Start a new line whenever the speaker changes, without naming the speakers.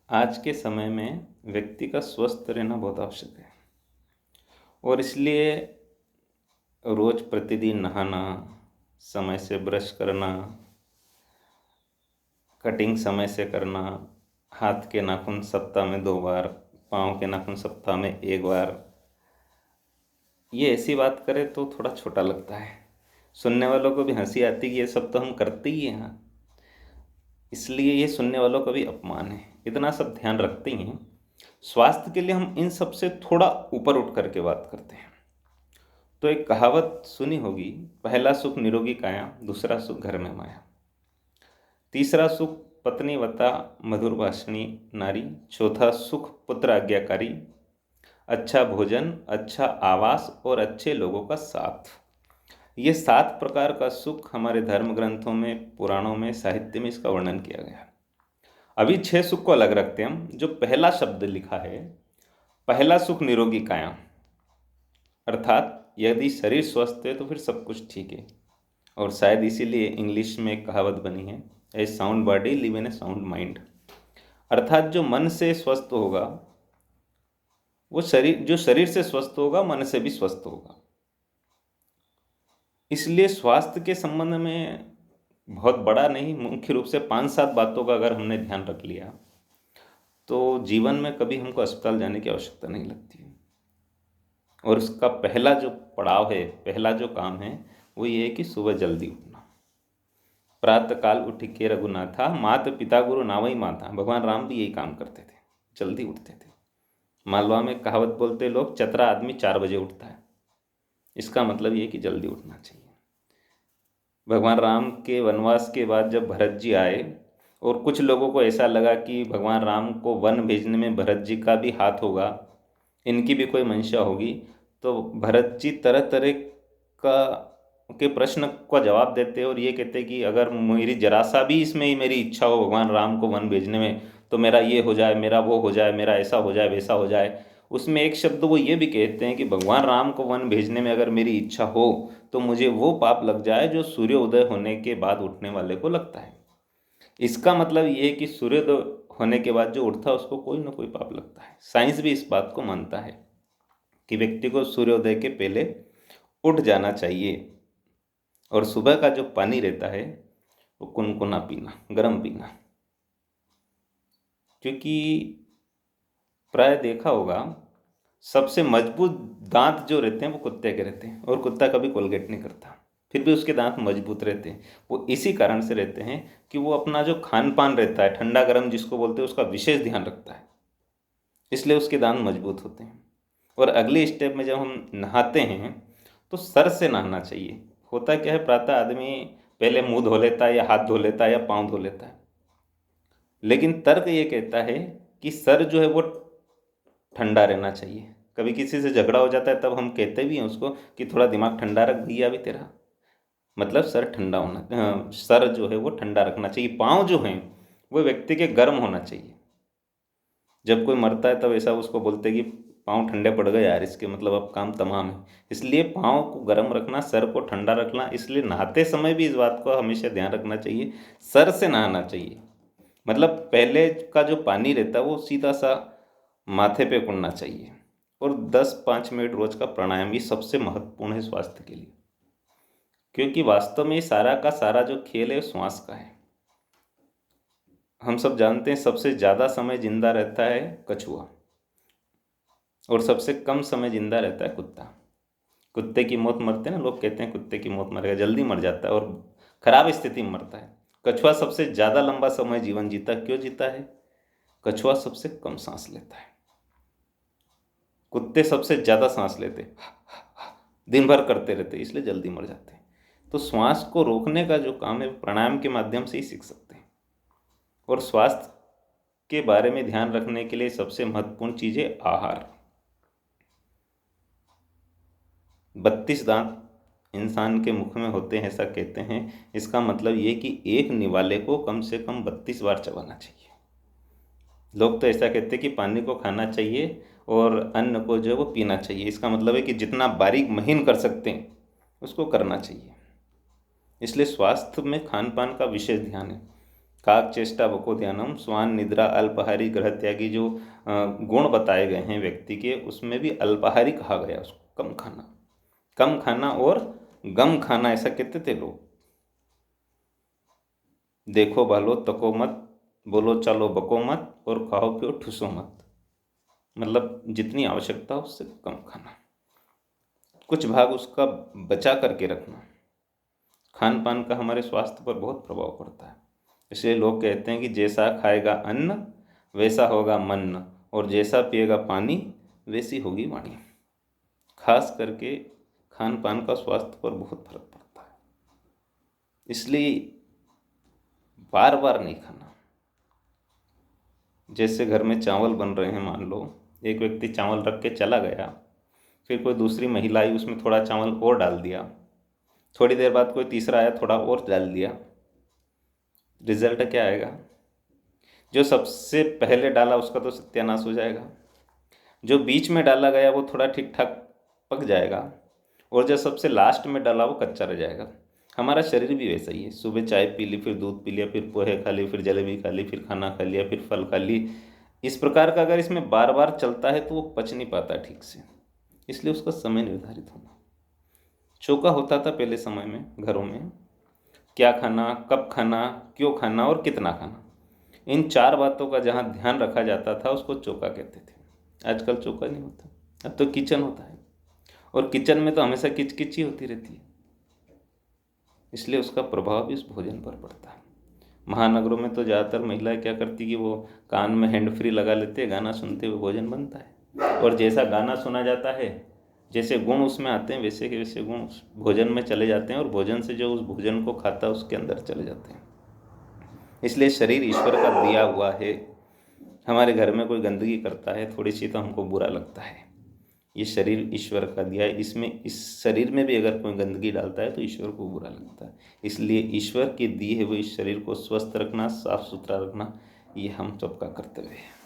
आज के समय में व्यक्ति का स्वस्थ रहना बहुत आवश्यक है और इसलिए रोज प्रतिदिन नहाना, समय से ब्रश करना, कटिंग समय से करना, हाथ के नाखून सप्ताह में 2 बार, पाँव के नाखून सप्ताह में 1 बार, ये ऐसी बात करें तो थोड़ा छोटा लगता है। सुनने वालों को भी हंसी आती कि ये सब तो हम करते ही हैं, इसलिए ये सुनने वालों का भी अपमान है। इतना सब ध्यान रखते ही हैं, स्वास्थ्य के लिए हम इन सब से थोड़ा ऊपर उठ करके बात करते हैं। तो एक कहावत सुनी होगी, पहला सुख निरोगी काया, दूसरा सुख घर में माया, तीसरा सुख पत्नी वता मधुर भाषणी नारी, चौथा सुख पुत्र आज्ञाकारी, अच्छा भोजन, अच्छा आवास और अच्छे लोगों का साथ। ये 7 प्रकार का सुख हमारे धर्म ग्रंथों में, पुराणों में, साहित्य में इसका वर्णन किया गया है। अभी 6 सुख को अलग रखते हैं हम। जो पहला शब्द लिखा है, पहला सुख निरोगी काया, अर्थात यदि शरीर स्वस्थ है तो फिर सब कुछ ठीक है। और शायद इसीलिए इंग्लिश में एक कहावत बनी है, a sound body live in a sound mind, अर्थात जो मन से स्वस्थ होगा वो जो शरीर से स्वस्थ होगा मन से भी स्वस्थ होगा। इसलिए स्वास्थ्य के संबंध में बहुत बड़ा नहीं, मुख्य रूप से 5-7 बातों का अगर हमने ध्यान रख लिया तो जीवन में कभी हमको अस्पताल जाने की आवश्यकता नहीं लगती। और उसका पहला जो पड़ाव है, पहला जो काम है, वो ये है कि सुबह जल्दी उठना। प्रातः काल उठ के रघुनाथा, मात पिता गुरु नावई माता। भगवान राम भी यही काम करते थे, जल्दी उठते थे। मालवा में कहावत बोलते लोग, चतरा आदमी 4 बजे उठता है। इसका मतलब ये कि जल्दी उठना चाहिए। भगवान राम के वनवास के बाद जब भरत जी आए और कुछ लोगों को ऐसा लगा कि भगवान राम को वन भेजने में भरत जी का भी हाथ होगा, इनकी भी कोई मंशा होगी, तो भरत जी तरह तरह का के प्रश्न का जवाब देते और ये कहते कि अगर मेरी जरा सा भी इसमें मेरी इच्छा हो भगवान राम को वन भेजने में, तो मेरा ये हो जाए, मेरा वो हो जाए, मेरा ऐसा हो जाए, वैसा हो जाए। उसमें एक शब्द वो ये भी कहते हैं कि भगवान राम को वन भेजने में अगर मेरी इच्छा हो तो मुझे वो पाप लग जाए जो सूर्योदय होने के बाद उठने वाले को लगता है। इसका मतलब ये है कि सूर्योदय होने के बाद जो उठता है उसको कोई ना कोई पाप लगता है। साइंस भी इस बात को मानता है कि व्यक्ति को सूर्योदय के पहले उठ जाना चाहिए और सुबह का जो पानी रहता है वो कुनकुना पीना, गर्म पीना। क्योंकि प्राय देखा होगा, सबसे मजबूत दांत जो रहते हैं वो कुत्ते के रहते हैं, और कुत्ता कभी कोलगेट नहीं करता, फिर भी उसके दांत मजबूत रहते हैं। वो इसी कारण से रहते हैं कि वो अपना जो खान पान रहता है, ठंडा गर्म जिसको बोलते हैं, उसका विशेष ध्यान रखता है, इसलिए उसके दांत मजबूत होते हैं। और अगले स्टेप में जब हम नहाते हैं तो सर से नहाना चाहिए। होता क्या है, प्रातः आदमी पहले मुंह धो लेता है या हाथ धो लेता है या पाँव धो लेता है, लेकिन तर्क ये कहता है कि सर जो है वो ठंडा रहना चाहिए। कभी किसी से झगड़ा हो जाता है तब हम कहते भी हैं उसको कि थोड़ा दिमाग ठंडा रख भैया भी तेरा, मतलब सर ठंडा होना, सर जो है वो ठंडा रखना चाहिए। पाँव जो हैं वो व्यक्ति के गर्म होना चाहिए। जब कोई मरता है तब ऐसा उसको बोलते हैं कि पाँव ठंडे पड़ गए यार, इसके मतलब अब काम तमाम है। इसलिए पाँव को गर्म रखना, सर को ठंडा रखना। इसलिए नहाते समय भी इस बात को हमेशा ध्यान रखना चाहिए, सर से नहाना चाहिए। मतलब पहले का जो पानी रहता है वो सीधा सा माथे पे कुड़ना चाहिए। और 10-5 मिनट रोज का प्राणायाम, ये सबसे महत्वपूर्ण है स्वास्थ्य के लिए, क्योंकि वास्तव में सारा का सारा जो खेल है श्वास का है। हम सब जानते हैं सबसे ज़्यादा समय जिंदा रहता है कछुआ, और सबसे कम समय जिंदा रहता है कुत्ता। कुत्ते की मौत मरते हैं ना, लोग कहते हैं कुत्ते की मौत मरेगा, जल्दी मर जाता है और खराब स्थिति में मरता है। कछुआ सबसे ज़्यादा लंबा समय जीवन जीता। क्यों जीता है? कछुआ सबसे कम सांस लेता है, कुत्ते सबसे ज़्यादा सांस लेते, दिन भर करते रहते, इसलिए जल्दी मर जाते हैं। तो श्वास को रोकने का जो काम है प्राणायाम के माध्यम से ही सीख सकते हैं। और स्वास्थ्य के बारे में ध्यान रखने के लिए सबसे महत्वपूर्ण चीज़ है आहार। 32 दांत इंसान के मुख में होते हैं ऐसा कहते हैं। इसका मतलब ये कि एक निवाले को कम से कम 32 बार चबाना चाहिए। लोग तो ऐसा कहते हैं कि पानी को खाना चाहिए और अन्न को जो है वो पीना चाहिए। इसका मतलब है कि जितना बारीक महीन कर सकते हैं उसको करना चाहिए। इसलिए स्वास्थ्य में खान पान का विशेष ध्यान है। काक चेष्टा बको ध्यानम, स्वान निद्रा अल्पाहारी ग्रह त्यागी, जो गुण बताए गए हैं व्यक्ति के, उसमें भी अल्पाहारी कहा गया उसको, कम खाना। कम खाना और गम खाना, ऐसा कहते थे लोग। देखो भालो तको मत, बोलो चालो बको मत, और खाओ पियो ठुसो मत। मतलब जितनी आवश्यकता हो उससे कम खाना, कुछ भाग उसका बचा करके रखना। खान पान का हमारे स्वास्थ्य पर बहुत प्रभाव पड़ता है। इसलिए लोग कहते हैं कि जैसा खाएगा अन्न वैसा होगा मन, और जैसा पिएगा पानी वैसी होगी वाणी। खास करके खान पान का स्वास्थ्य पर बहुत फर्क पड़ता है, इसलिए बार बार नहीं खाना। जैसे घर में चावल बन रहे हैं, मान लो एक व्यक्ति चावल रख के चला गया, फिर कोई दूसरी महिला आई, उसमें थोड़ा चावल और डाल दिया, थोड़ी देर बाद कोई तीसरा आया, थोड़ा और डाल दिया, रिजल्ट क्या आएगा? जो सबसे पहले डाला उसका तो सत्यानाश हो जाएगा, जो बीच में डाला गया वो थोड़ा ठीक ठाक पक जाएगा, और जो सबसे लास्ट में डाला वो कच्चा रह जाएगा। हमारा शरीर भी वैसा ही है। सुबह चाय पी ली, फिर दूध पी लिया, फिर पोहे खा ली, फिर जलेबी खा ली, फिर खाना खा लिया, फिर फल खा ली। इस प्रकार का अगर इसमें बार बार चलता है तो वो पच नहीं पाता ठीक से, इसलिए उसका समय निर्धारित होना। चौका होता था पहले समय में घरों में, क्या खाना, कब खाना, क्यों खाना और कितना खाना, इन चार बातों का जहाँ ध्यान रखा जाता था उसको चौका कहते थे। आजकल चौका नहीं होता, अब तो किचन होता है, और किचन में तो हमेशा किचकिच ही होती रहती है, इसलिए उसका प्रभाव भी उस भोजन पर पड़ता है। महानगरों में तो ज़्यादातर महिलाएं क्या करती कि वो कान में हैंड फ्री लगा लेते हैं, गाना सुनते हुए भोजन बनता है, और जैसा गाना सुना जाता है, जैसे गुण उसमें आते हैं, वैसे के वैसे गुण उस भोजन में चले जाते हैं, और भोजन से जो उस भोजन को खाता है उसके अंदर चले जाते हैं। इसलिए शरीर ईश्वर का दिया हुआ है। हमारे घर में कोई गंदगी करता है थोड़ी सी तो हमको बुरा लगता है, ये शरीर ईश्वर का दिया है, इसमें इस शरीर में भी अगर कोई गंदगी डालता है तो ईश्वर को बुरा लगता है। इसलिए ईश्वर के दिए हुए इस शरीर को स्वस्थ रखना, साफ सुथरा रखना, ये हम सबका कर्तव्य है।